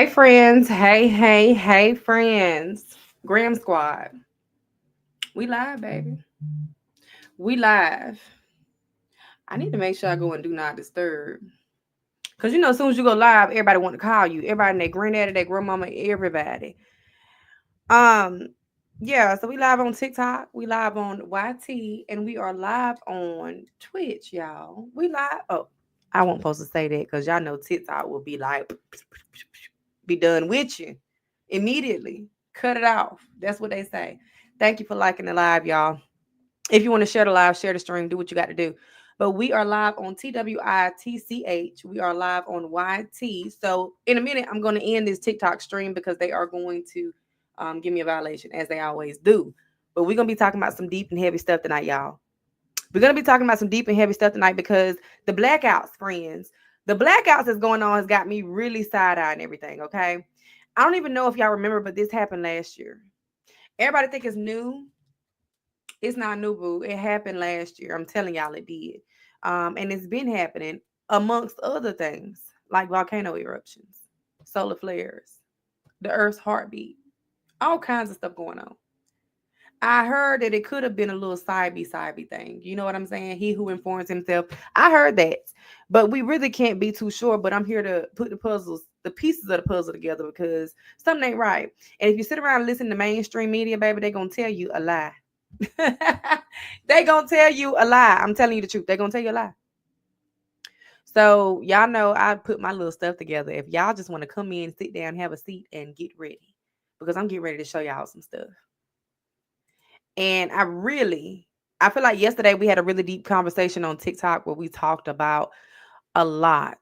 Hey friends, hey friends. Graham Squad. We live, baby. We live. I need to make sure I go and do not disturb. Cause as soon as you go live, everybody want to call you. Everybody and their granddaddy, their grandmama, everybody. Um, yeah, so we live on TikTok, we live on YT, and we are live on Twitch, y'all. We live. Oh, I won't supposed to say that because y'all know TikTok will be like be done with you immediately. Cut it off. That's what they say. Thank you for liking the live, y'all. If you want to share the live, share the stream, do what you got to do. But we are live on TWITCH. We are live on YT. So in a minute, I'm going to end this TikTok stream because they are going to give me a violation, as they always do. But we're going to be talking about some deep and heavy stuff tonight, y'all. We're going to be talking about some deep and heavy stuff tonight because the blackouts, friends, the blackouts that's going on has got me really side-eye and everything, okay? I don't even know if y'all remember, but this happened last year. Everybody think it's new. It's not new, boo. It happened last year. I'm telling y'all it did. And it's been happening amongst other things like volcano eruptions, solar flares, the Earth's heartbeat, all kinds of stuff going on. I heard that it could have been a little side-by-side thing. You know what I'm saying? He who informs himself. I heard that, but we really can't be too sure. But I'm here to put the pieces of the puzzle together because something ain't right. And if you sit around and listen to mainstream media, baby, they're gonna tell you a lie. They gonna tell you a lie. I'm telling you the truth. They're gonna tell you a lie. So y'all know I put my little stuff together. If y'all just want to come in, sit down, have a seat, and get ready, because I'm getting ready to show y'all some stuff. And I feel like yesterday we had a really deep conversation on TikTok where we talked about a lot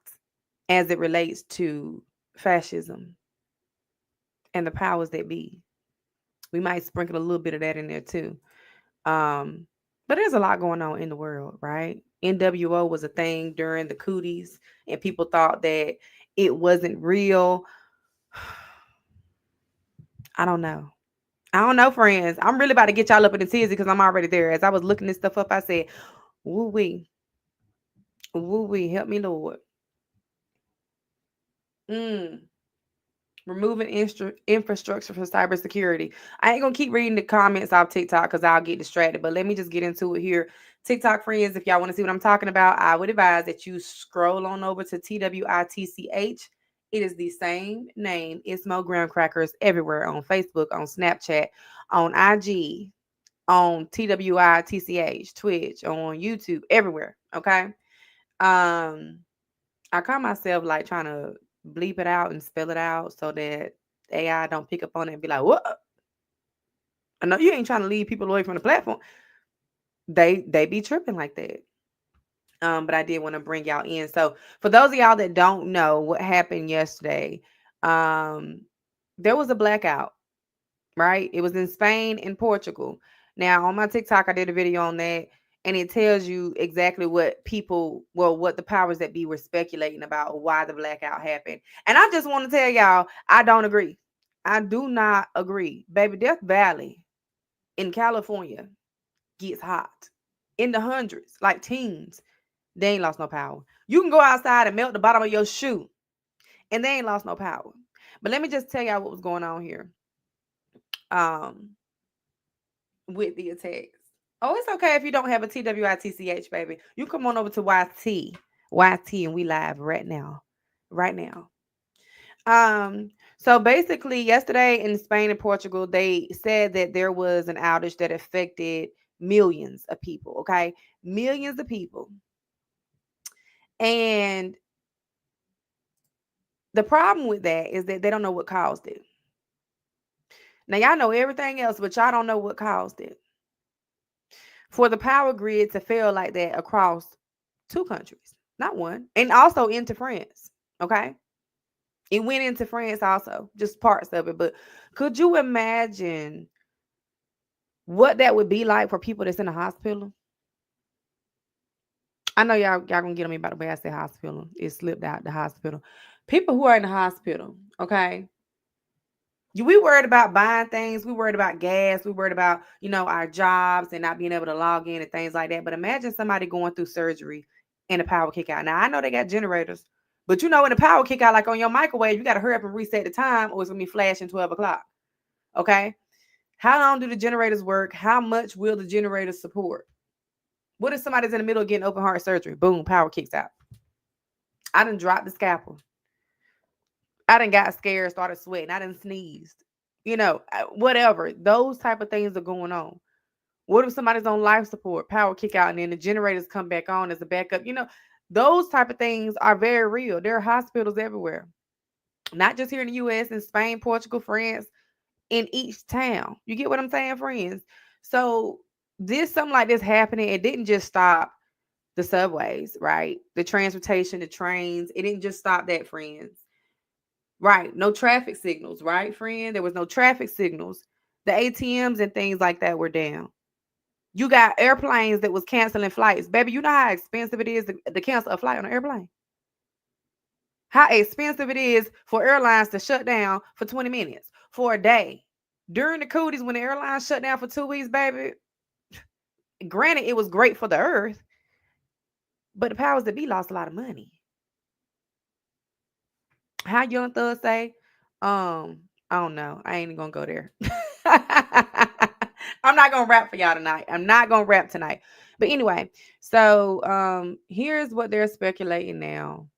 as it relates to fascism and the powers that be. We might sprinkle a little bit of that in there too. But there's a lot going on in the world, right? NWO was a thing during the cooties, and people thought that it wasn't real. I don't know. I don't know, friends. I'm really about to get y'all up in the tizzy because I'm already there. As I was looking this stuff up, I said, woo wee. Woo wee. Help me, Lord. Mm. Removing infrastructure for cybersecurity. I ain't gonna keep reading the comments off TikTok because I'll get distracted. But let me just get into it here. TikTok friends, if y'all want to see what I'm talking about, I would advise that you scroll on over to TWITCH. It is the same name. It's Mo Graham Crackers everywhere on Facebook, on Snapchat, on IG, on TWITCH, Twitch, on YouTube, everywhere. Okay. Um, I caught myself like trying to bleep it out and spell it out so that AI don't pick up on it and be like, "What? I know you ain't trying to lead people away from the platform." They be tripping like that. But I did want to bring y'all in. So for those of y'all that don't know what happened yesterday, um, there was a blackout, right? It was in Spain and Portugal. Now on my TikTok, I did a video on that, and it tells you exactly what the powers that be were speculating about why the blackout happened. And I just want to tell y'all, I don't agree. I do not agree. Baby, Death Valley in California gets hot in the hundreds, like teens. They ain't lost no power. You can go outside and melt the bottom of your shoe, and they ain't lost no power. But let me just tell y'all what was going on here. Um, with the attacks. Oh, it's okay if you don't have a TWITCH, baby. You come on over to YT, and we live right now. Right now. So basically yesterday in Spain and Portugal, they said that there was an outage that affected millions of people, okay? Millions of people. And the problem with that is that they don't know what caused it. Now y'all know everything else, but y'all don't know what caused it. For the power grid to fail like that across two countries, not one, and also into France. Okay. It went into France also, just parts of it. But could you imagine what that would be like for people that's in the hospital? I know y'all gonna get on me about the way I say hospital. It slipped out the hospital. People who are in the hospital, okay. We worried about buying things. We worried about gas. We worried about, our jobs and not being able to log in and things like that. But imagine somebody going through surgery and the power kick out. Now, I know they got generators, But you know, when the power kick out, like on your microwave, you got to hurry up and reset the time or it's going to be flashing 12 o'clock. Okay. How long do the generators work? How much will the generators support? What if somebody's in the middle of getting open heart surgery? Boom, power kicks out. I done dropped the scalpel. I done got scared, started sweating. I done sneezed. You know, whatever. Those type of things are going on. What if somebody's on life support, power kick out, and then the generators come back on as a backup? You know, those type of things are very real. There are hospitals everywhere, not just here in the U.S., in Spain, Portugal, France, in each town. You get what I'm saying, friends? So something like this happening, it didn't just stop the subways, right? The transportation, the trains. It didn't just stop that, friends. Right. No traffic signals, right, friend? There was no traffic signals. The ATMs and things like that were down. You got airplanes that was canceling flights. Baby, you know how expensive it is to cancel a flight on an airplane? How expensive it is for airlines to shut down for 20 minutes, for a day. During the cooties, when the airlines shut down for 2 weeks, baby, granted, it was great for the earth, but the powers that be lost a lot of money. How Young Thug say? I don't know. I ain't gonna go there. I'm not gonna rap for y'all tonight. I'm not gonna rap tonight. But anyway, so here's what they're speculating now.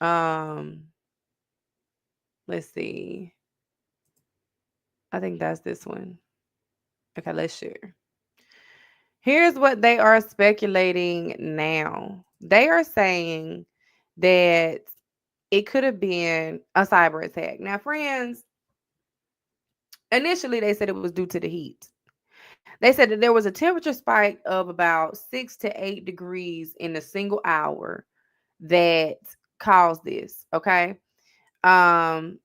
Um, let's see. I think that's this one. Okay, let's share. Here's what they are speculating now. They are saying that it could have been a cyber attack. Now, friends, initially they said it was due to the heat. They said that there was a temperature spike of about 6 to 8 degrees in a single hour that caused this. Okay. Um,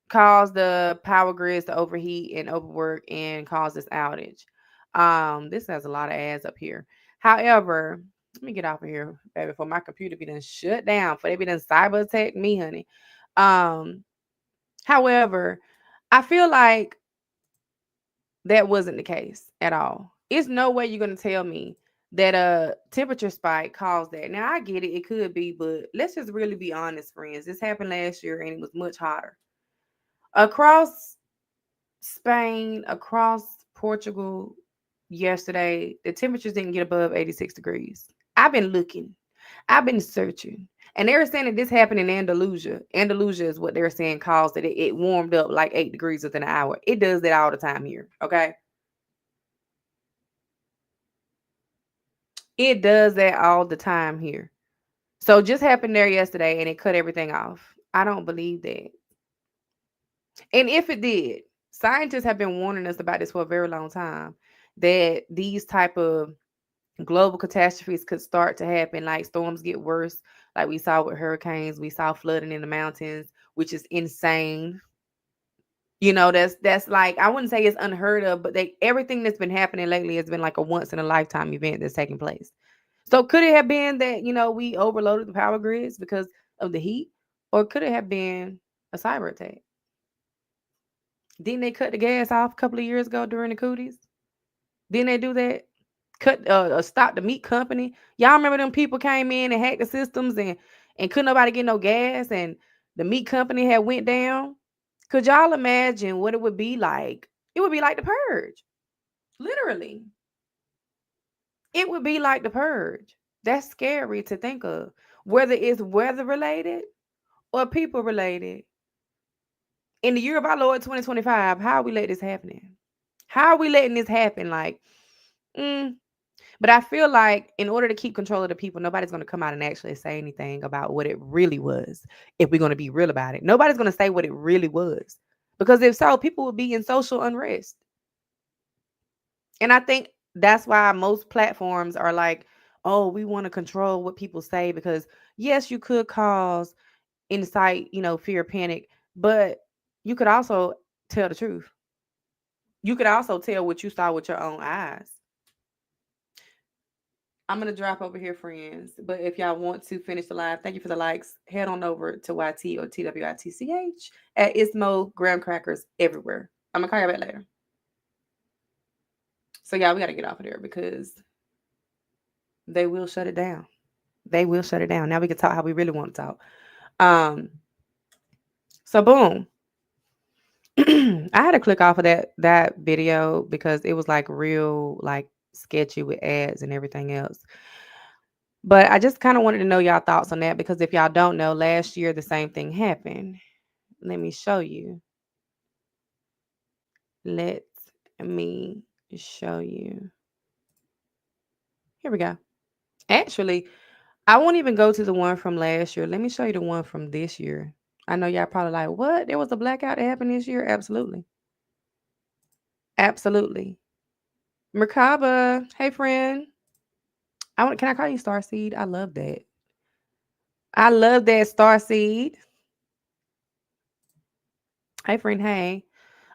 caused the power grids to overheat and overwork and cause this outage. This has a lot of ads up here. However, let me get off of here, baby, before my computer be done shut down, for they be done cyber attack me, honey. Um, however, I feel like that wasn't the case at all. It's no way you're gonna tell me that a temperature spike caused that. Now I get it, it could be, but let's just really be honest, friends. This happened last year and it was much hotter. Across Spain, across Portugal yesterday, the temperatures didn't get above 86 degrees. I've been looking, I've been searching. And they were saying that this happened in Andalusia. Andalusia is what they're saying caused it. It warmed up like 8 degrees within an hour. It does that all the time here. Okay. It does that all the time here. So just happened there yesterday and it cut everything off. I don't believe that. And if it did, scientists have been warning us about this for a very long time, that these type of global catastrophes could start to happen, like storms get worse, like we saw with hurricanes, we saw flooding in the mountains, which is insane. You know, that's like, I wouldn't say it's unheard of, but everything that's been happening lately has been like a once in a lifetime event that's taking place. So could it have been that, we overloaded the power grids because of the heat? Or could it have been a cyber attack? Didn't they cut the gas off a couple of years ago during the cooties? Didn't they do that? Cut stop the meat company. Y'all remember them people came in and hacked the systems and couldn't nobody get no gas and the meat company had went down? Could y'all imagine what it would be like? It would be like the purge. Literally. It would be like the purge. That's scary to think of. Whether it's weather related or people related. In the year of our Lord 2025, how are we letting this happen? How are we letting this happen? Like, but I feel like in order to keep control of the people, nobody's going to come out and actually say anything about what it really was. If we're going to be real about it, nobody's going to say what it really was. Because if so, people will be in social unrest. And I think that's why most platforms are like, oh, we want to control what people say, because yes, you could cause incite, fear, panic, but you could also tell the truth. You could also tell what you saw with your own eyes. I'm going to drop over here, friends. But if y'all want to finish the live, thank you for the likes. Head on over to YT or TWITCH at Ismo Graham Crackers everywhere. I'm going to call you back later. So, y'all, we got to get off of there because they will shut it down. They will shut it down. Now we can talk how we really want to talk. Um, so boom. I had to click off of that video because it was like real like sketchy with ads and everything else. But I just kind of wanted to know y'all thoughts on that because if y'all don't know, last year the same thing happened. Let me show you. Let me show you. Here we go. Actually, I won't even go to the one from last year. Let me show you the one from this year. I know y'all probably like, what? There was a blackout that happened this year? Absolutely. Absolutely. Merkaba. Hey friend. Can I call you Starseed? I love that. I love that Starseed. Hey friend, hey.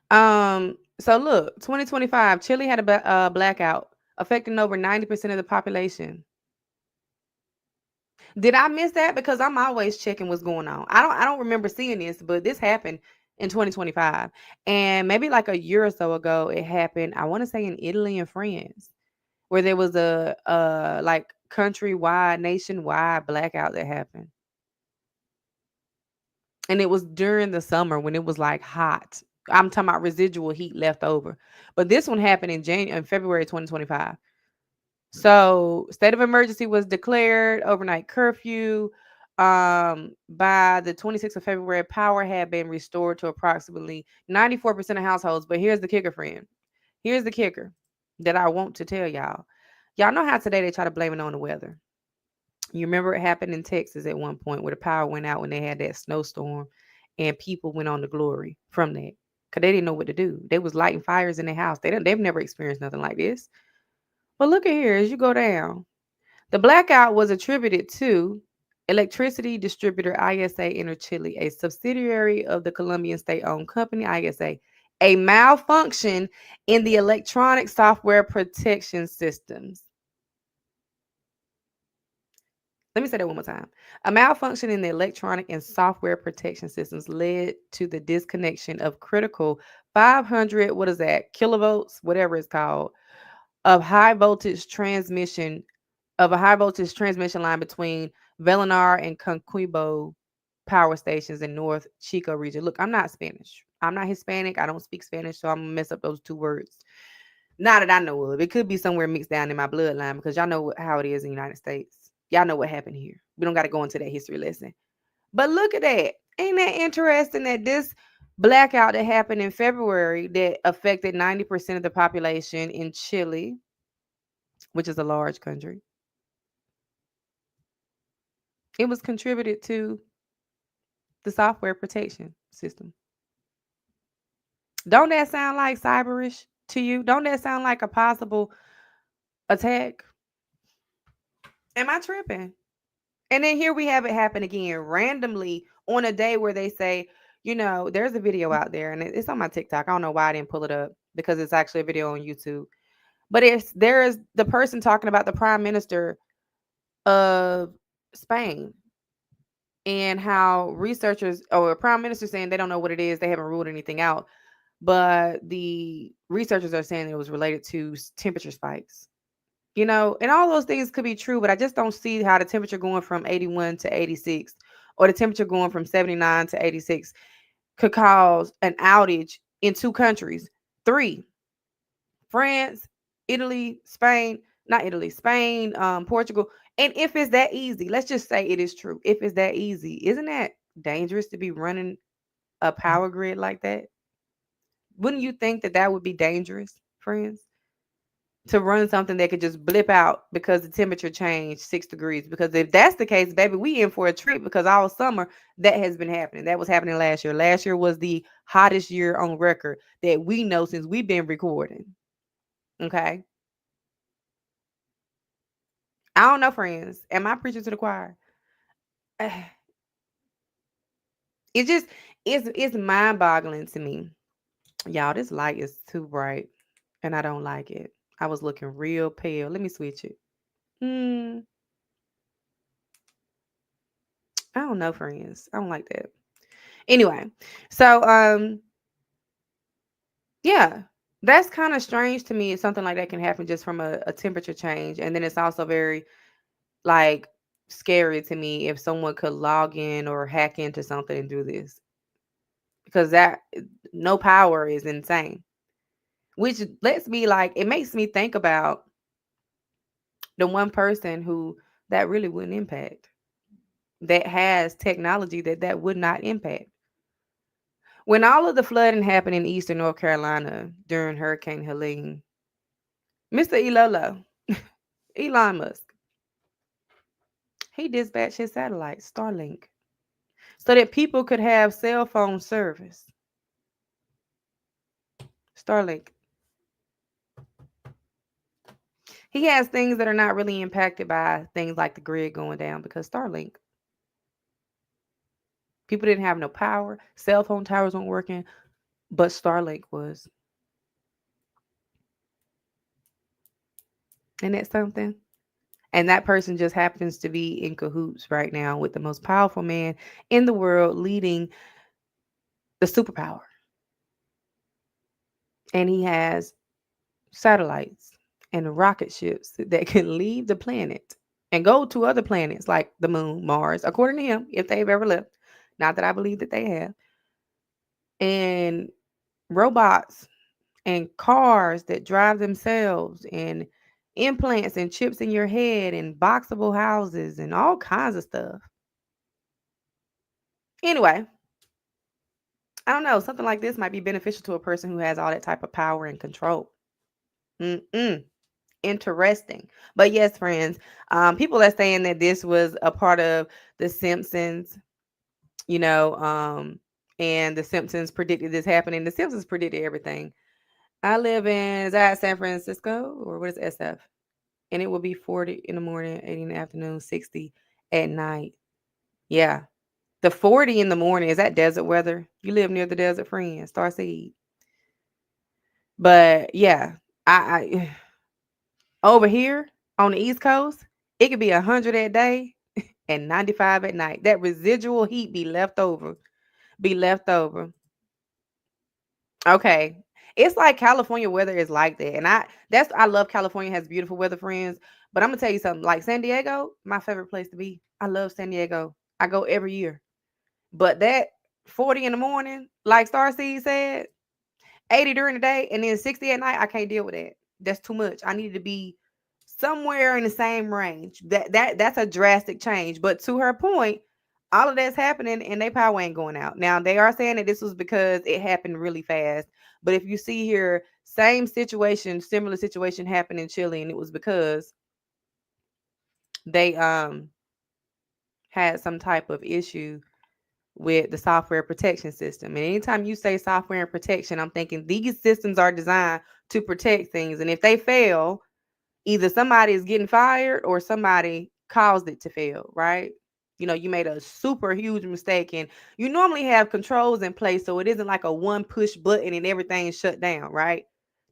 So look, 2025, Chile had a blackout affecting over 90% of the population. Did I miss that? Because I'm always checking what's going on. I don't remember seeing this, but this happened in 2025. And maybe like a year or so ago it happened. I want to say in Italy and France, where there was a like countrywide, nationwide blackout that happened. And it was during the summer when it was like hot. I'm talking about residual heat left over. But this one happened in February 2025. So, state of emergency was declared, overnight curfew. By the 26th of February, power had been restored to approximately 94% of households. But here's the kicker, friend. Here's the kicker that I want to tell y'all. Y'all know how today they try to blame it on the weather. You remember it happened in Texas at one point where the power went out when they had that snowstorm and people went on the glory from that because they didn't know what to do. They was lighting fires in their house. They've never experienced nothing like this. But look at here as you go down. The blackout was attributed to electricity distributor ISA Chile, a subsidiary of the Colombian state-owned company ISA, a malfunction in the electronic software protection systems. Let me say that one more time. A malfunction in the electronic and software protection systems led to the disconnection of critical 500, what is that, kilovolts, whatever it's called, of high voltage transmission of a high voltage transmission line between Velenar and Conquibo power stations in North Chico region. Look, I'm not Spanish. I'm not Hispanic. I don't speak Spanish, so I'm gonna mess up those two words. Not that I know of. It could be somewhere mixed down in my bloodline because y'all know how it is in the United States. Y'all know what happened here. We don't got to go into that history lesson. But look at that. Ain't that interesting that this blackout that happened in February that affected 90% of the population in Chile, which is a large country, it was contributed to the software protection system. Don't that sound like cyberish to you? Don't that sound like a possible attack? Am I tripping? And then here we have it happen again randomly on a day where they say, there's a video out there and it's on my TikTok. I don't know why I didn't pull it up because it's actually a video on YouTube. But there's the person talking about the prime minister of Spain and how researchers or prime minister saying they don't know what it is. They haven't ruled anything out. But the researchers are saying it was related to temperature spikes. And all those things could be true, but I just don't see how the temperature going from 81 to 86 or the temperature going from 79 to 86 could cause an outage in two countries. Three, France, Italy, Spain, not Italy, Spain, Portugal. And if it's that easy, let's just say it is true. If it's that easy, isn't that dangerous to be running a power grid like that? Wouldn't you think that that would be dangerous, friends? To run something that could just blip out because the temperature changed 6 degrees. Because if that's the case, baby, we in for a treat because all summer that has been happening. That was happening last year. Last year was the hottest year on record that we know since we've been recording. Okay. I don't know, friends. Am I preaching to the choir? It just it's mind-boggling to me. Y'all, this light is too bright and I don't like it. I was looking real pale. Let me switch it. Hmm. I don't know, friends. I don't like that. Anyway, so yeah, that's kind of strange to me. Something like that can happen just from a temperature change, and then it's also very like scary to me if someone could log in or hack into something and do this, because that no power is insane. Which lets me like, it makes me think about the one person who that really wouldn't impact, that has technology that would not impact. When all of the flooding happened in eastern North Carolina during Hurricane Helene, Mr. Elolo, Elon Musk, he dispatched his satellite, Starlink, so that people could have cell phone service. Starlink. He has things that are not really impacted by things like the grid going down because Starlink. People didn't have no power. Cell phone towers weren't working, but Starlink was. Isn't that something? And that person just happens to be in cahoots right now with the most powerful man in the world leading the superpower. And he has satellites and rocket ships that can leave the planet and go to other planets like the moon, Mars, according to him, if they've ever left. Not that I believe that they have. And robots and cars that drive themselves and implants and chips in your head and boxable houses and all kinds of stuff. Anyway, I don't know. Something like this might be beneficial to a person who has all that type of power and control. Mm-mm. Interesting. But yes, friends, people are saying that this was a part of The Simpsons, you know, and The Simpsons predicted this happening. The Simpsons predicted everything. I live in, is that San Francisco or what is SF? And it will be 40 in the morning, 80 in the afternoon, 60 at night. Yeah. The 40 in the morning, is that desert weather? You live near the desert, friend, Starseed. But yeah, I over here on the East Coast, it could be 100 at day and 95 at night. That residual heat be left over. Be left over. Okay. It's like California weather is like that. And I love California, has beautiful weather, friends. But I'm gonna tell you something. Like San Diego, my favorite place to be. I love San Diego. I go every year. But that 40 in the morning, like Starseed said, 80 during the day, and then 60 at night, I can't deal with that. That's too much. I need to be somewhere in the same range. That's a drastic change. But to her point, all of that's happening and their power ain't going out. Now they are saying that this was because it happened really fast. But if you see here, same situation, similar situation happened in Chile, and it was because they had some type of issue with the software protection system. And anytime you say software and protection, I'm thinking these systems are designed to protect things. And if they fail, either somebody is getting fired or somebody caused it to fail, right? You know, you made a super huge mistake, and you normally have controls in place so it isn't like a one push button and everything's shut down, right?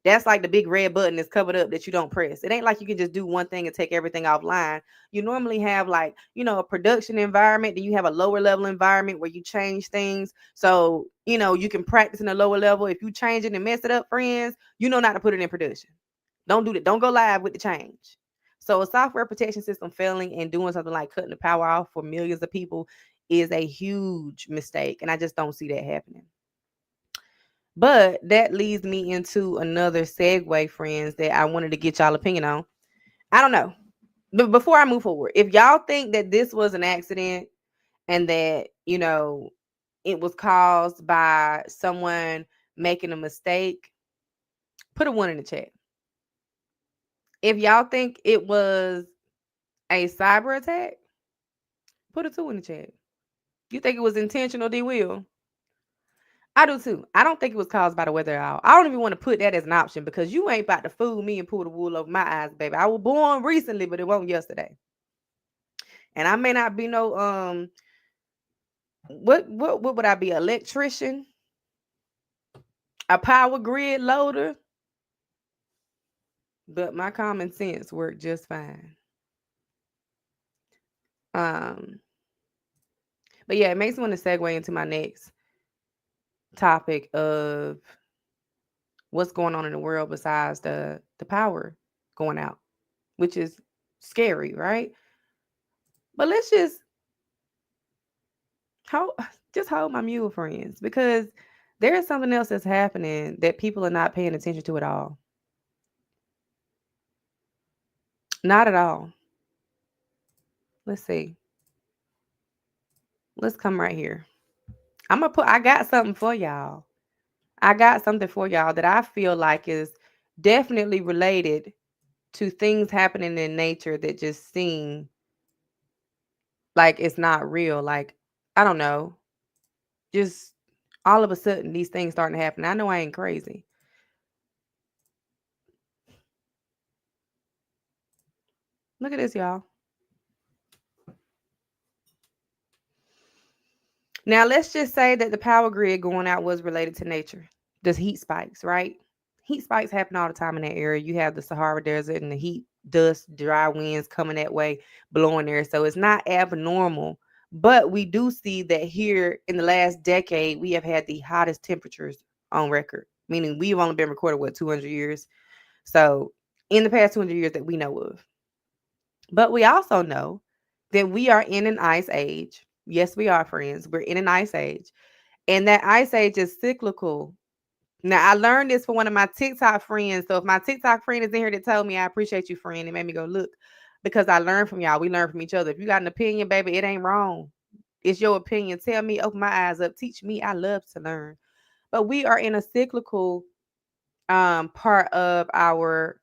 That's like the big red button that's covered up that you don't press. It ain't like you can just do one thing and take everything offline. You normally have like, you know, a production environment, then you have a lower level environment where you change things. So, you know, you can practice in a lower level. If you change it and mess it up, friends, you know not to put it in production. Don't do that. Don't go live with the change. So a software protection system failing and doing something like cutting the power off for millions of people is a huge mistake. And I just don't see that happening. But that leads me into another segue, friends, that I wanted to get y'all opinion on. I don't know. But before I move forward, if y'all think that this was an accident and that, you know, it was caused by someone making a mistake, put a 1 in the chat. If y'all think it was a cyber attack, put a 2 in the chat. You think it was intentional, D. Will? I do too. I don't think it was caused by the weather at all. I don't even want to put that as an option because you ain't about to fool me and pull the wool over my eyes, baby. I was born recently, but it wasn't yesterday. And I may not be no what would I be? Electrician? A power grid loader? But my common sense worked just fine. Um, but yeah, it makes me want to segue into my next topic of what's going on in the world besides the power going out, which is scary, right? But let's hold, just hold my mule, friends, because there is something else that's happening that people are not paying attention to at all. Not at all. Let's see. Let's come right here. I got something for y'all. I got something for y'all that I feel like is definitely related to things happening in nature that just seem like it's not real. Like, I don't know, just all of a sudden these things starting to happen. I know I ain't crazy. Look at this, y'all. Now, let's just say that the power grid going out was related to nature. There's heat spikes, right? Heat spikes happen all the time in that area. You have the Sahara Desert and the heat, dust, dry winds coming that way, blowing there. So it's not abnormal. But we do see that here in the last decade, we have had the hottest temperatures on record, meaning we've only been recorded, 200 years? So in the past 200 years that we know of. But we also know that we are in an ice age. Yes, we are, friends. We're in an ice age. And that ice age is cyclical. Now, I learned this from one of my TikTok friends. So if my TikTok friend is in here that told me, I appreciate you, friend, it made me go look, because I learned from y'all. We learn from each other. If you got an opinion, baby, it ain't wrong. It's your opinion. Tell me, open my eyes up, teach me. I love to learn. But we are in a cyclical part of our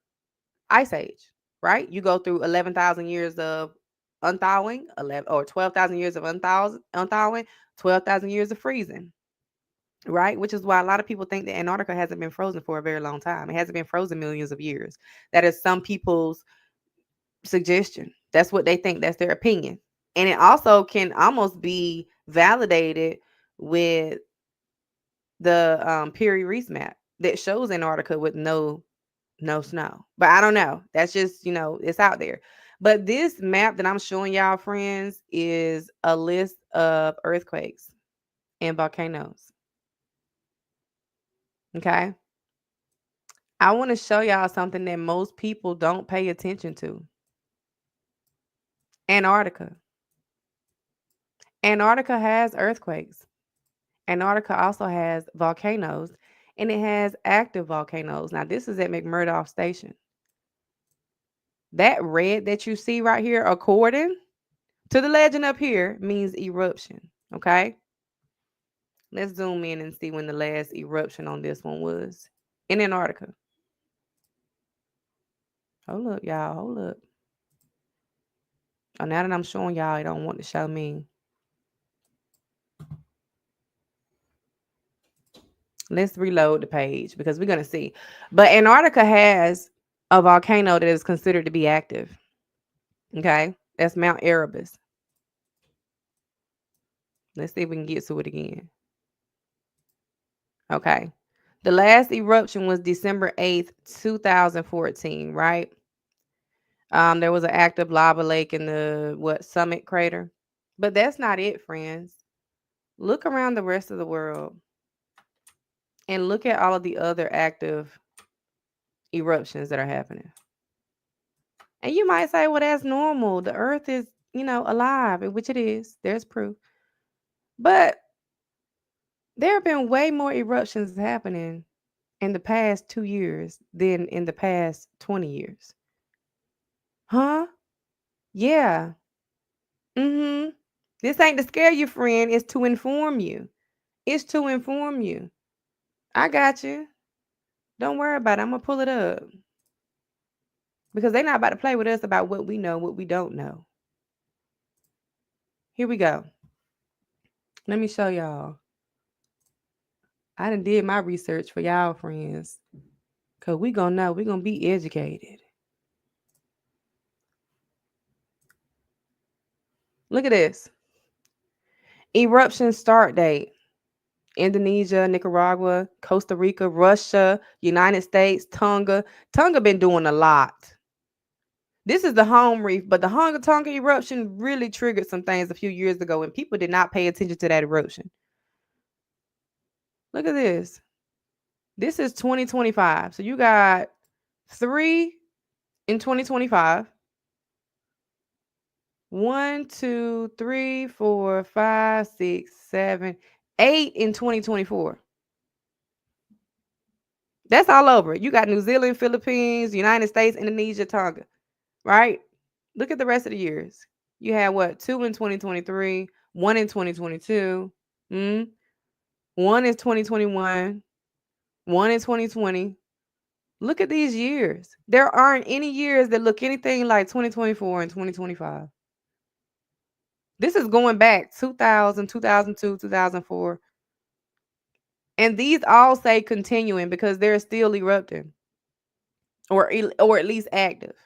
ice age, right? You go through 11,000 years of unthawing, 11 or 12,000 years of unthawing, 12,000 years of freezing, right? Which is why a lot of people think that Antarctica hasn't been frozen for a very long time. It hasn't been frozen millions of years. That is some people's suggestion. That's what they think. That's their opinion. And it also can almost be validated with the Piri Reis map that shows Antarctica with no snow. But I don't know. That's just, it's out there. But this map that I'm showing y'all, friends, is a list of earthquakes and volcanoes. Okay. I want to show y'all something that most people don't pay attention to. Antarctica. Antarctica has earthquakes. Antarctica also has volcanoes, and it has active volcanoes. Now, this is at McMurdo Station. That red that you see right here, according to the legend up here, means eruption. Okay. Let's zoom in and see when the last eruption on this one was in Antarctica. Hold up, y'all. Hold up. Oh, now that I'm showing y'all, it don't want to show me. Let's reload the page because we're gonna see. But Antarctica has a volcano that is considered to be active. Okay, that's Mount Erebus. Let's see if we can get to it again. Okay, the last eruption was December 8th, 2014. Right. There was an active lava lake in the Summit crater, but that's not it, friends. Look around the rest of the world and look at all of the other active eruptions that are happening. And you might say, well, that's normal. The earth is, alive, which it is. There's proof. But there have been way more eruptions happening in the past 2 years than in the past 20 years. Huh? Yeah. Mm-hmm. This ain't to scare you, friend. It's to inform you. It's to inform you. I got you. Don't worry about it. I'm going to pull it up. Because they're not about to play with us about what we know, what we don't know. Here we go. Let me show y'all. I done did my research for y'all, friends. Because we going to know. We going to be educated. Look at this. Eruption start date. Indonesia, Nicaragua, Costa Rica, Russia, United States, Tonga. Tonga been doing a lot. This is the home reef, but the Tonga eruption really triggered some things a few years ago, and people did not pay attention to that eruption. Look at this. This is 2025. So you got 3 in 2025, One, two, three, four, five, six, seven, eight in 2024. That's all over. You got New Zealand, Philippines, United States, Indonesia, Tonga, right? Look at the rest of the years. You had what? Two in 2023, one in 2022, mm, one in 2021, one in 2020. Look at these years. There aren't any years that look anything like 2024 and 2025. This is going back 2000, 2002, 2004. And these all say continuing because they're still erupting or at least active.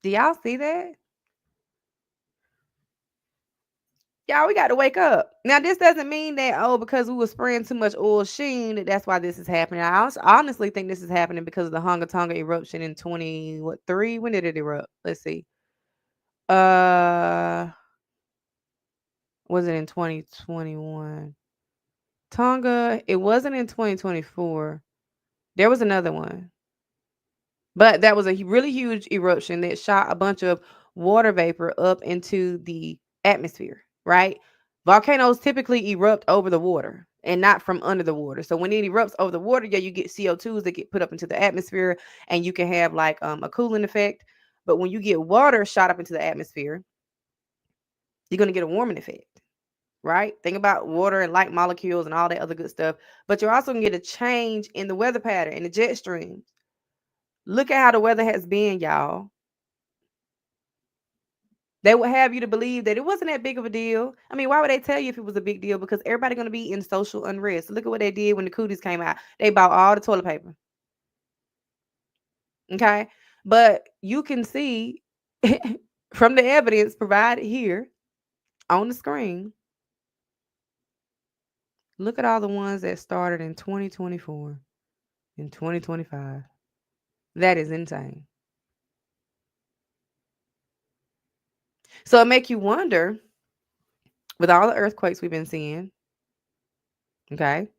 Do y'all see that? Y'all, we got to wake up. Now, this doesn't mean that, oh, because we were spraying too much oil sheen, that's why this is happening. I honestly think this is happening because of the Hunga Tonga eruption in 3. When did it erupt? Let's see. Uh, was it in 2021? Tonga, it wasn't in 2024. There was another one. But that was a really huge eruption that shot a bunch of water vapor up into the atmosphere, right? Volcanoes typically erupt over the water and not from under the water. So when it erupts over the water, yeah, you get CO2s that get put up into the atmosphere and you can have like a cooling effect. But when you get water shot up into the atmosphere, you're going to get a warming effect, right? Think about water and light molecules and all that other good stuff. But you're also going to get a change in the weather pattern and the jet streams. Look at how the weather has been, y'all. They would have you to believe that it wasn't that big of a deal. I mean, why would they tell you if it was a big deal? Because everybody going to be in social unrest. Look at what they did when the cooties came out. They bought all the toilet paper. Okay. But you can see from the evidence provided here on the screen, look at all the ones that started in 2024 and 2025. That is insane. So it make you wonder, with all the earthquakes we've been seeing, okay,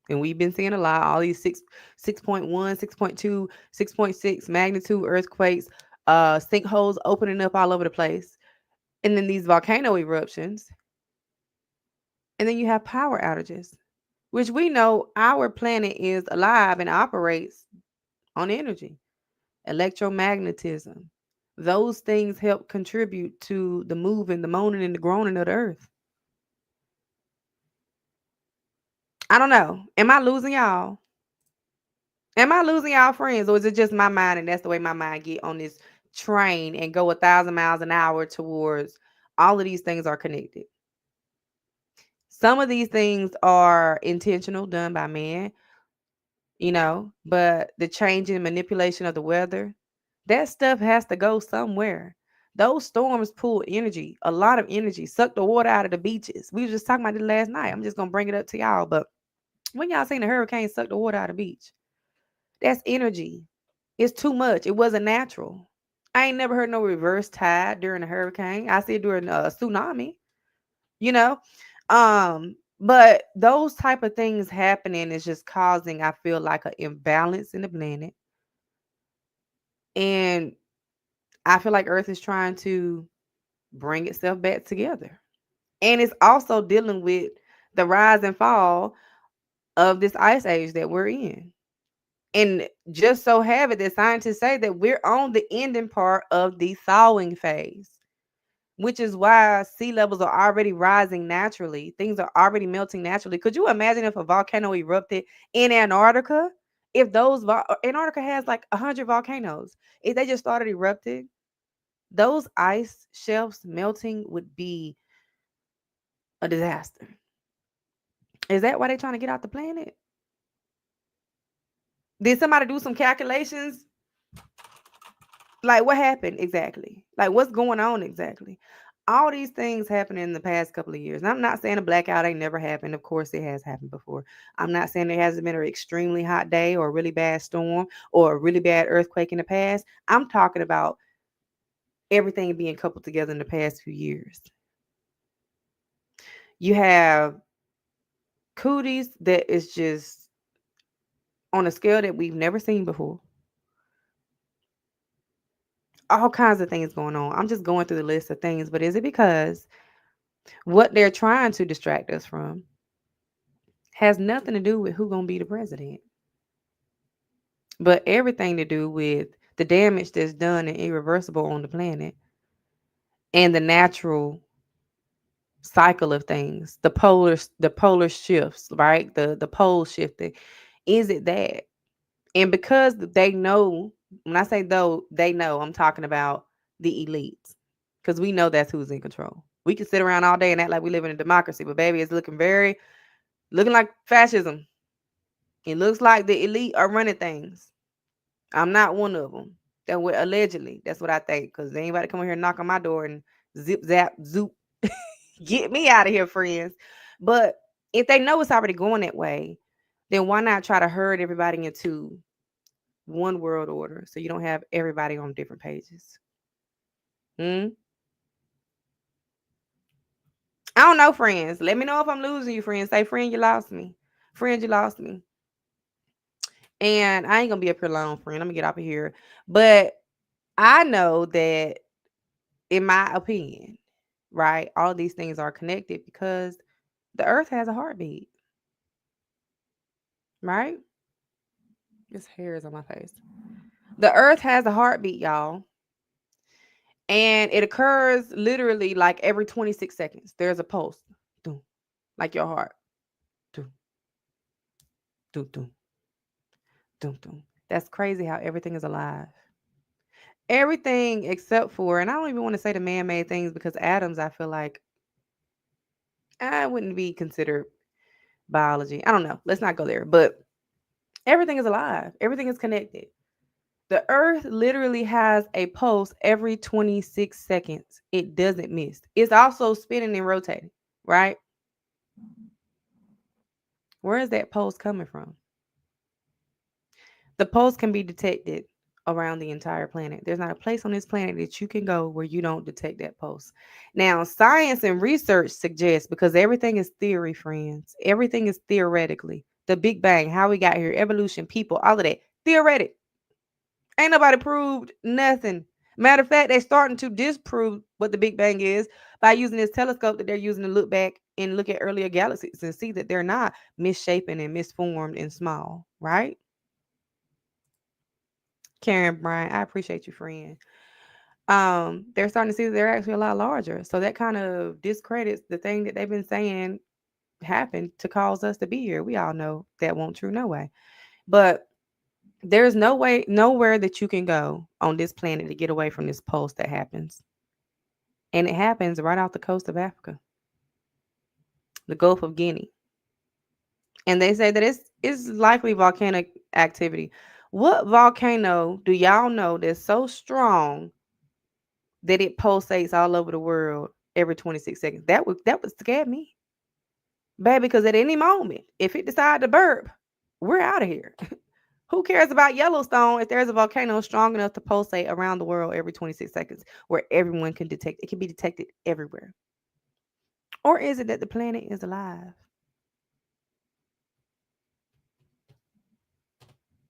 and we've been seeing a lot, all these 6.1, 6.2, 6.6 magnitude earthquakes, sinkholes opening up all over the place, and then these volcano eruptions, and then you have power outages, which we know our planet is alive and operates on energy, electromagnetism. Those things help contribute to the moving, the moaning, and the groaning of the earth. I don't know. Am I losing y'all? Am I losing y'all friends, or is it just my mind and that's the way my mind get on this train and go 1,000 miles an hour towards all of these things are connected? Some of these things are intentional, done by man, but the change in manipulation of the weather, that stuff has to go somewhere. Those storms pull energy, a lot of energy, suck the water out of the beaches. We were just talking about it last night. I'm just gonna bring it up to y'all, but when y'all seen the hurricane suck the water out of the beach, that's energy. It's too much. It wasn't natural. I ain't never heard no reverse tide during a hurricane. I see it during a tsunami, you know. But those type of things happening is just causing, I feel like, an imbalance in the planet. And I feel like Earth is trying to bring itself back together. And it's also dealing with the rise and fall of this ice age that we're in. And just so have it that scientists say that we're on the ending part of the thawing phase, which is why sea levels are already rising naturally. Things are already melting naturally. Could you imagine if a volcano erupted in Antarctica? If Antarctica has like 100 volcanoes, if they just started erupting, those ice shelves melting would be a disaster. Is that why they're trying to get out the planet? Did somebody do some calculations? Like, what happened exactly? Like, what's going on exactly? All these things happened in the past couple of years. And I'm not saying a blackout ain't never happened. Of course, it has happened before. I'm not saying there hasn't been an extremely hot day or a really bad storm or a really bad earthquake in the past. I'm talking about everything being coupled together in the past few years. You have cooties that is just on a scale that we've never seen before. all kinds of things going on. I'm just going through the list of things, but is it because what they're trying to distract us from has nothing to do with who's going to be the president, but everything to do with the damage that's done and irreversible on the planet and the natural cycle of things, the polar shifts, right? The pole shifting. Is it that? And because they know, when I say though, they know, I'm talking about the elites. Because we know that's who's in control. We can sit around all day and act like we live in a democracy, but baby, it's looking like fascism. It looks like the elite are running things. I'm not one of them. That would allegedly. That's what I think. Because anybody come here and knock on my door and zip zap zoop, get me out of here, friends. But if they know it's already going that way, then why not try to herd everybody into one world order so you don't have everybody on different pages? Hmm? I don't know, friends. Let me know if I'm losing you, friends. Say, friend, you lost me. Friend, you lost me. And I ain't gonna be up here long, friend. I'm gonna get up of here. But I know that, in my opinion, right, all these things are connected because the earth has a heartbeat, right? This hair is on my face. The earth has a heartbeat, y'all. And it occurs literally like every 26 seconds. There's a pulse. Doom, like your heart. Doom, doom, doom, doom, doom. That's crazy how everything is alive. Everything except for, and I don't even want to say the man-made things because atoms, I feel like I wouldn't be considered biology. I don't know. Let's not go there. But everything is alive. Everything is connected. The earth literally has a pulse every 26 seconds. It doesn't miss. It's also spinning and rotating, right? Where is that pulse coming from? The pulse can be detected around the entire planet. There's not a place on this planet that you can go where you don't detect that pulse. Now, science and research suggests, because everything is theory, friends, everything is theoretically. The Big Bang, how we got here, evolution, people, all of that, theoretic. Ain't nobody proved nothing. Matter of fact, they're starting to disprove what the Big Bang is by using this telescope that they're using to look back and look at earlier galaxies and see that they're not misshapen and misformed and small, right? Karen Bryant, I appreciate you, friend. They're starting to see that they're actually a lot larger. So that kind of discredits the thing that they've been saying happened to cause us to be here. We all know that won't true no way. But there's no way, nowhere that you can go on this planet to get away from this pulse that happens. And it happens right off the coast of Africa, the Gulf of Guinea. And they say that it's likely volcanic activity. What volcano do y'all know that's so strong that it pulsates all over the world every 26 seconds? That would scare me, baby, because at any moment, if it decide to burp, we're out of here. Who cares about Yellowstone if there's a volcano strong enough to pulsate around the world every 26 seconds where everyone can detect? It can be detected everywhere. Or is it that the planet is alive?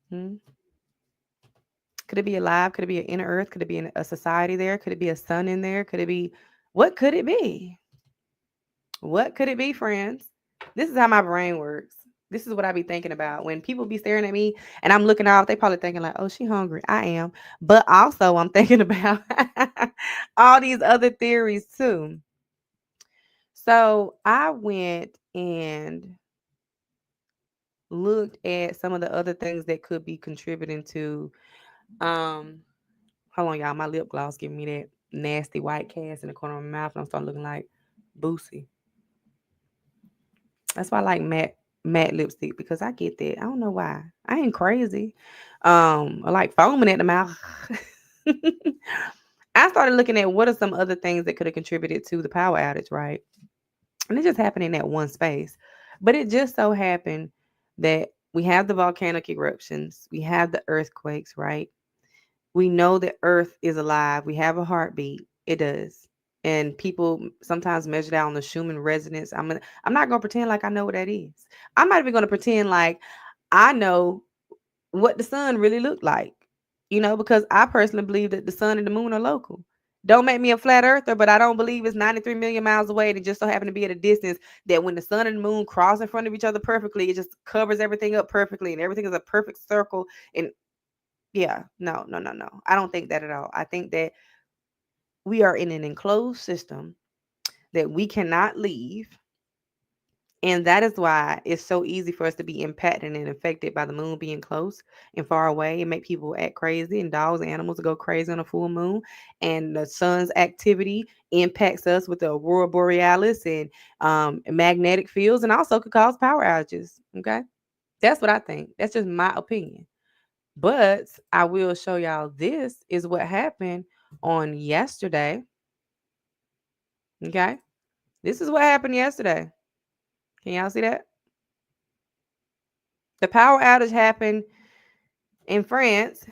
Hmm? Could it be alive? Could it be an inner earth? Could it be a society there? Could it be a sun in there? Could it be, what could it be? What could it be, friends? This is how my brain works. This is what I be thinking about. When people be staring at me and I'm looking off, they probably thinking like, oh, she hungry. I am. But also I'm thinking about all these other theories too. So I went and looked at some of the other things that could be contributing to um hold on, y'all. My lip gloss giving me that nasty white cast in the corner of my mouth, and I'm starting looking like Boosie. That's why I like matte lipstick because I get that. I don't know why. I ain't crazy. I like foaming at the mouth. I started looking at what are some other things that could have contributed to the power outage, right? And it just happened in that one space. But it just so happened that we have the volcanic eruptions, we have the earthquakes, right? We know that Earth is alive. We have a heartbeat. It does. And people sometimes measure that on the Schumann resonance. I'm not gonna pretend like I know what that is. I'm not even gonna pretend like I know what the sun really looked like. because I personally believe that the sun and the moon are local. Don't make me a flat earther, but I don't believe it's 93 million miles away and it just so happen to be at a distance that when the sun and the moon cross in front of each other perfectly, it just covers everything up perfectly and everything is a perfect circle. And yeah, no, no, no, no. I don't think that at all. I think that we are in an enclosed system that we cannot leave. And that is why it's so easy for us to be impacted and affected by the moon being close and far away and make people act crazy and dogs and animals go crazy on a full moon. And the sun's activity impacts us with the aurora borealis and magnetic fields and also could cause power outages. Okay. That's what I think. That's just my opinion. But I will show y'all this is what happened on yesterday. Okay. This is what happened yesterday. Can y'all see that? The power outage happened in France,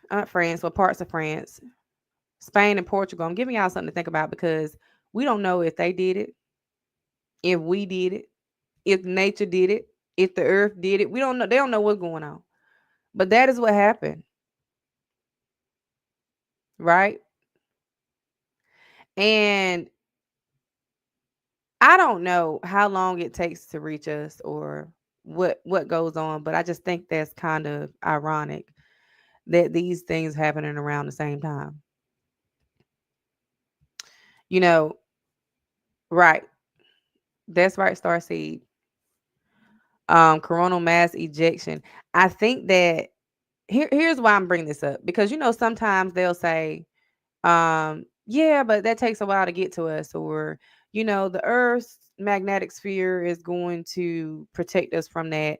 not France, but parts of France, Spain and Portugal. I'm giving y'all something to think about because we don't know if they did it, if we did it, if nature did it, if the earth did it. We don't know. They don't know what's going on. But that is what happened, right? And I don't know how long it takes to reach us or what goes on, but I just think that's kind of ironic that these things happening around the same time. You know, right. That's right, Starseed. Coronal mass ejection. I think that here's why I'm bringing this up because sometimes they'll say, yeah, but that takes a while to get to us, or the Earth's magnetic sphere is going to protect us from that.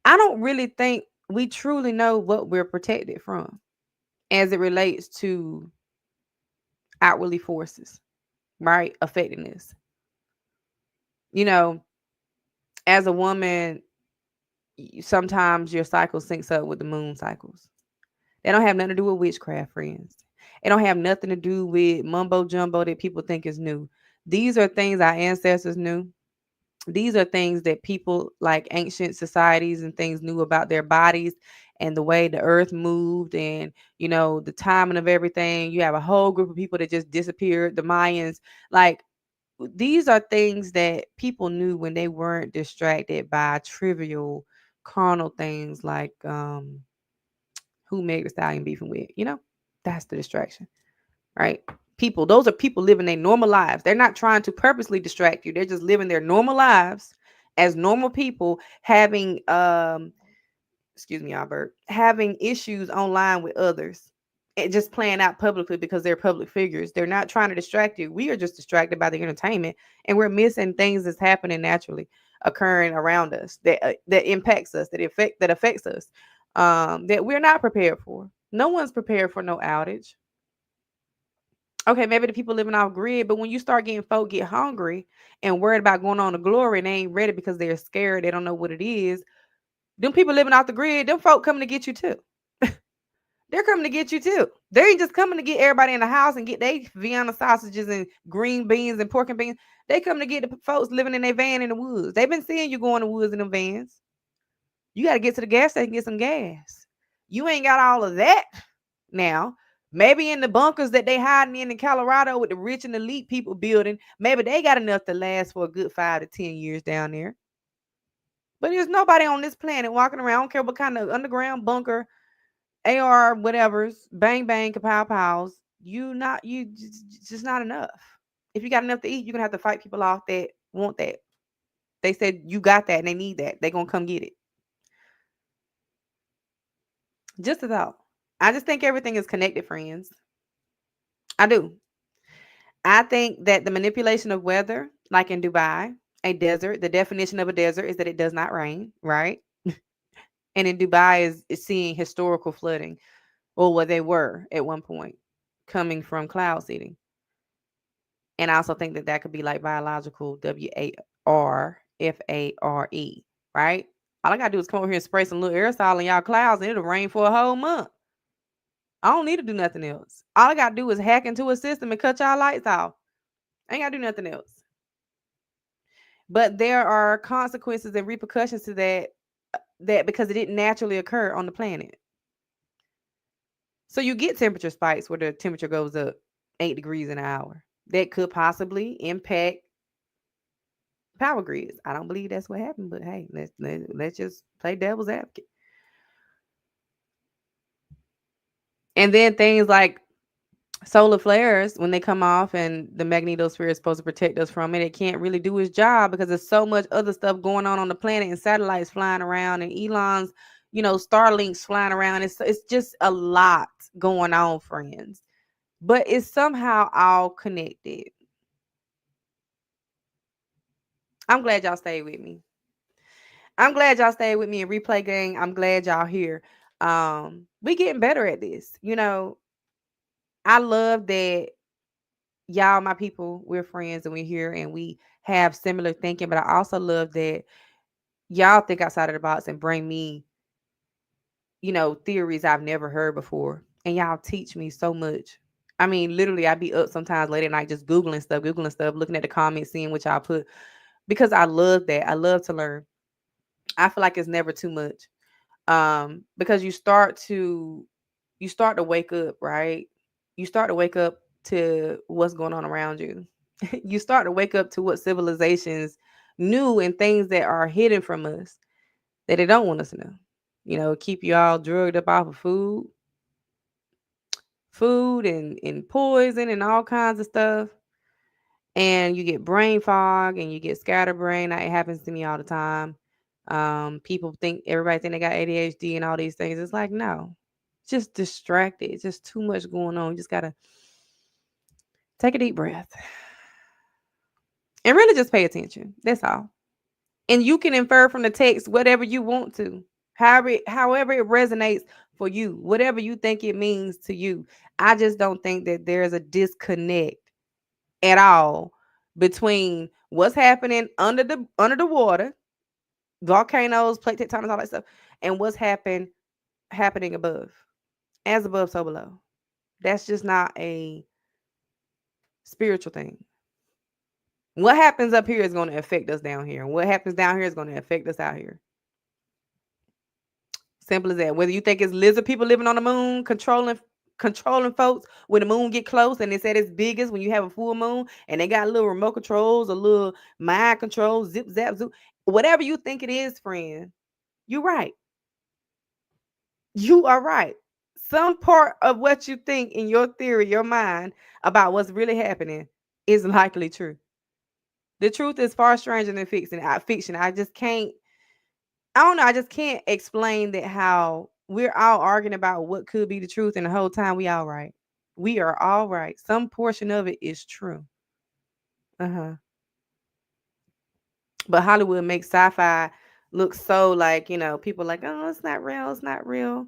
I don't really think we truly know what we're protected from as it relates to outwardly forces, right? Affecting us. You know, as a woman, sometimes your cycle syncs up with the moon cycles. They don't have nothing to do with witchcraft, friends. It don't have nothing to do with mumbo jumbo that people think is new. These are things our ancestors knew. These are things that people like ancient societies and things knew about their bodies and the way the earth moved and the timing of everything. You have a whole group of people that just disappeared, the Mayans. Like these are things that people knew when they weren't distracted by trivial carnal things like who Meg the Stallion beefing with. That's the distraction, right? People, those are people living their normal lives. They're not trying to purposely distract you. They're just living their normal lives as normal people, having excuse me, Albert, having issues online with others and just playing out publicly because they're public figures. They're not trying to distract you. We are just distracted by the entertainment and we're missing things that's happening naturally occurring around us that impacts us, that affects us, that we're not prepared for. No one's prepared for no outage. Okay, maybe the people living off grid, but when you start getting folk get hungry and worried about going on to glory and they ain't ready because they're scared, they don't know what it is. Them people living off the grid, them folk coming to get you too. They're coming to get you too. They ain't just coming to get everybody in the house and get they Vienna sausages and green beans and pork and beans. They come to get the folks living in their van in the woods. They've been seeing you go in the woods in them vans. You got to get to the gas station and get some gas. You ain't got all of that now. Maybe in the bunkers that they hiding in Colorado with the rich and elite people building, maybe they got enough to last for a good 5 to 10 years down there. But there's nobody on this planet walking around. I don't care what kind of underground bunker, AR, whatever's, bang bang, kapow pows. You just not enough. If you got enough to eat, you're gonna have to fight people off that want that. They said you got that and they need that. They gonna come get it. Just a thought. I just think everything is connected, friends. I do. I think that the manipulation of weather, like in Dubai, a desert, the definition of a desert is that it does not rain, right? And in Dubai is seeing historical flooding, or what they were at one point, coming from cloud seeding. And I also think that that could be like biological WARFARE, right? All I gotta do is come over here and spray some little aerosol in y'all clouds and it'll rain for a whole month. I don't need to do nothing else. All I gotta do is hack into a system and cut y'all lights off. I ain't gotta do nothing else. But there are consequences and repercussions to that, because it didn't naturally occur on the planet. So you get temperature spikes where the temperature goes up 8 degrees an hour. That could possibly impact power grids. I don't believe that's what happened, but hey, let's just play devil's advocate. And then things like solar flares, when they come off and the magnetosphere is supposed to protect us from it, it can't really do its job because there's so much other stuff going on the planet and satellites flying around and Elon's, Starlinks flying around. It's just a lot going on, friends. But it's somehow all connected. I'm glad y'all stayed with me. I'm glad y'all stayed with me in replay gang. I'm glad y'all here. We getting better at this. I love that y'all, my people, we're friends and we're here and we have similar thinking, but I also love that y'all think outside of the box and bring me, theories I've never heard before. And y'all teach me so much. I mean, literally, I'd be up sometimes late at night just Googling stuff, looking at the comments, seeing what y'all put, because I love that. I love to learn. I feel like it's never too much. Because you start to wake up, right? You start to wake up to what's going on around you. You start to wake up to what civilizations knew and things that are hidden from us that they don't want us to know. Keep you all drugged up off of food and poison and all kinds of stuff. And you get brain fog and you get scatterbrain. That happens to me all the time. Everybody think they got ADHD and all these things. It's like, no, just distracted. It's just too much going on. You just gotta take a deep breath and really just pay attention. That's all. And you can infer from the text whatever you want to, however it resonates for you, whatever you think it means to you. I just don't think that there's a disconnect at all between what's happening under the water, volcanoes, plate tectonics, all that stuff, and what's happening above. As above, so below. That's just not a spiritual thing. What happens up here is going to affect us down here. And what happens down here is going to affect us out here. Simple as that. Whether you think it's lizard people living on the moon, controlling folks when the moon get close and it's at its biggest when you have a full moon and they got little remote controls or little mind controls, zip, zap, zoom. Whatever you think it is, friend, you're right. You are right. Some part of what you think in your theory, your mind about what's really happening is likely true. The truth is far stranger than fiction. I just can't. I don't know. I just can't explain that how we're all arguing about what could be the truth, and the whole time we all right. We are all right. Some portion of it is true. Uh-huh. But Hollywood makes sci-fi look so like, people like, oh, it's not real. It's not real.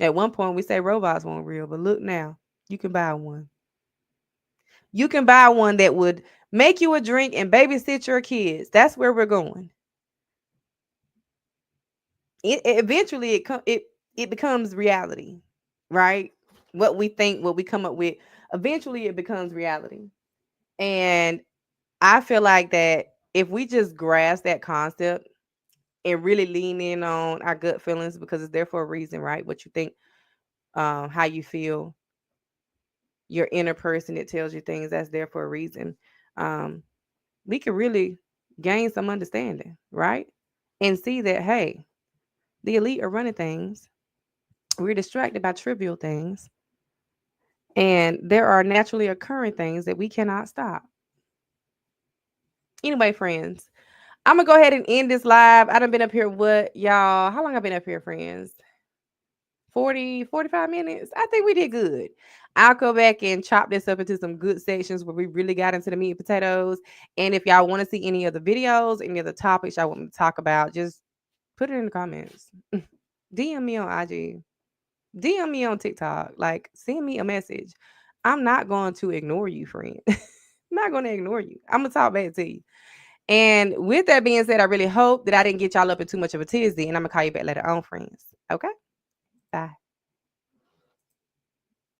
At one point, we say robots weren't real, but look now, you can buy one. You can buy one that would make you a drink and babysit your kids. That's where we're going. Eventually, it becomes reality, right? What we think, what we come up with, eventually it becomes reality. And I feel like that if we just grasp that concept and really lean in on our gut feelings, because it's there for a reason, right? What you think, how you feel, your inner person that tells you things, that's there for a reason. We can really gain some understanding, right? And see that, hey, the elite are running things. We're distracted by trivial things. And there are naturally occurring things that we cannot stop. Anyway, friends, I'm going to go ahead and end this live. I done been up here, what, y'all? How long I been up here, friends? 45 minutes. I think we did good. I'll go back and chop this up into some good sections where we really got into the meat and potatoes. And if y'all want to see any other videos, any other topics y'all want me to talk about, just put it in the comments. DM me on IG. DM me on TikTok. Like, send me a message. I'm not going to ignore you, friend. I'm not going to ignore you. I'm going to talk back to you. And with that being said, I really hope that I didn't get y'all up in too much of a tizzy. And I'm going to call you back later on, friends. Okay? Bye.